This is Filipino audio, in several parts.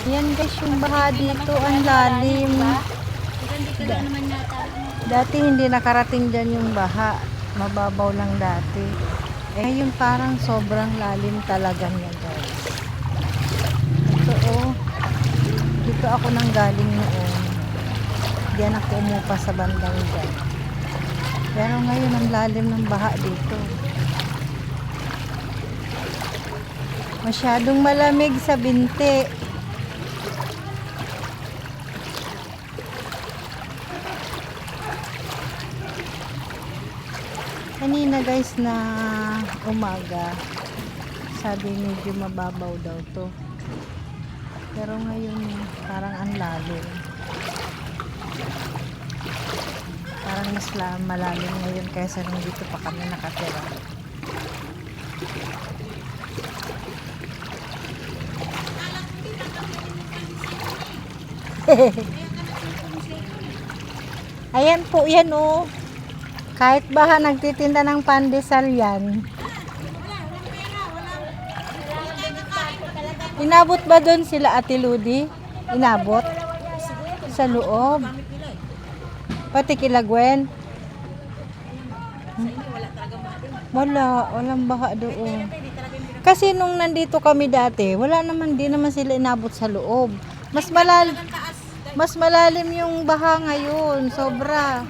Yan guys, yung baha dito, ang lalim. Dati hindi nakarating dyan yung baha. Mababaw lang dati. Eh, ngayon parang sobrang lalim talaga niya guys. Ito oh. Dito ako nang galing noon. Diyan ako umupa sa bandang dyan. Pero ngayon ang lalim ng baha dito. Masyadong malamig sa binti. Kanina guys na umaga, sabi medyo mababaw daw to. Pero ngayon parang ang lalim. Parang mas malalim ngayon kaysa nung dito pa kami nakatira. Ayan po, yan oh. Kahit baha nagtitinda ng pandesal yan. Inabot ba doon sila Ate Ludi? Inabot? Sa loob? Pati kila Gwen? Walang baha doon. Kasi nung nandito kami dati, wala naman, di naman sila inabot sa loob. Mas malalim yung baha ngayon, sobra.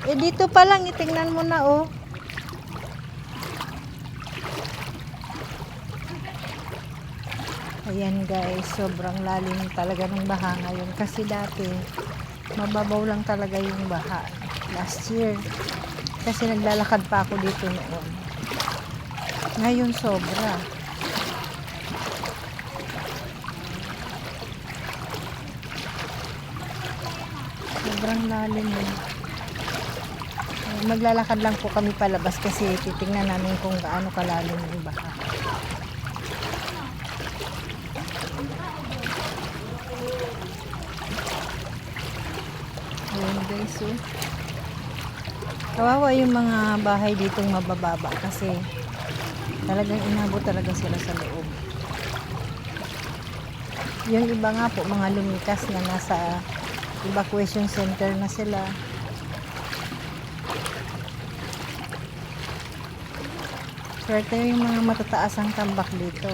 Eh dito pa lang, itingnan mo na oh. Ayan guys, sobrang lalim talaga ng baha ngayon. Kasi dati, mababaw lang talaga yung baha. Last year. Kasi naglalakad pa ako dito noon. Ngayon sobra. Sobrang lalim eh. Maglalakad lang po kami palabas kasi titingnan namin kung gaano kalalim yung baha. Ayan guys oh. Kawawa yung mga bahay ditong mabababa kasi talagang inabot talaga sila sa loob. Yung iba nga po mga lumikas na nasa evacuation center na sila. Swerte yung mga matataas ang tambak dito.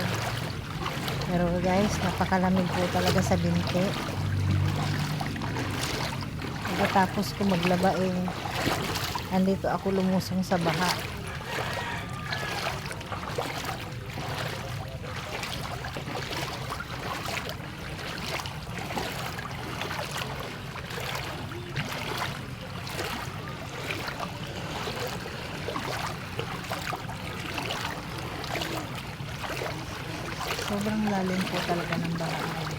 Pero guys, napakalamig po talaga sa binti. Pagkatapos ko maglaba andito ako lumusong sa baha. Sobrang lalim po talaga ng baha.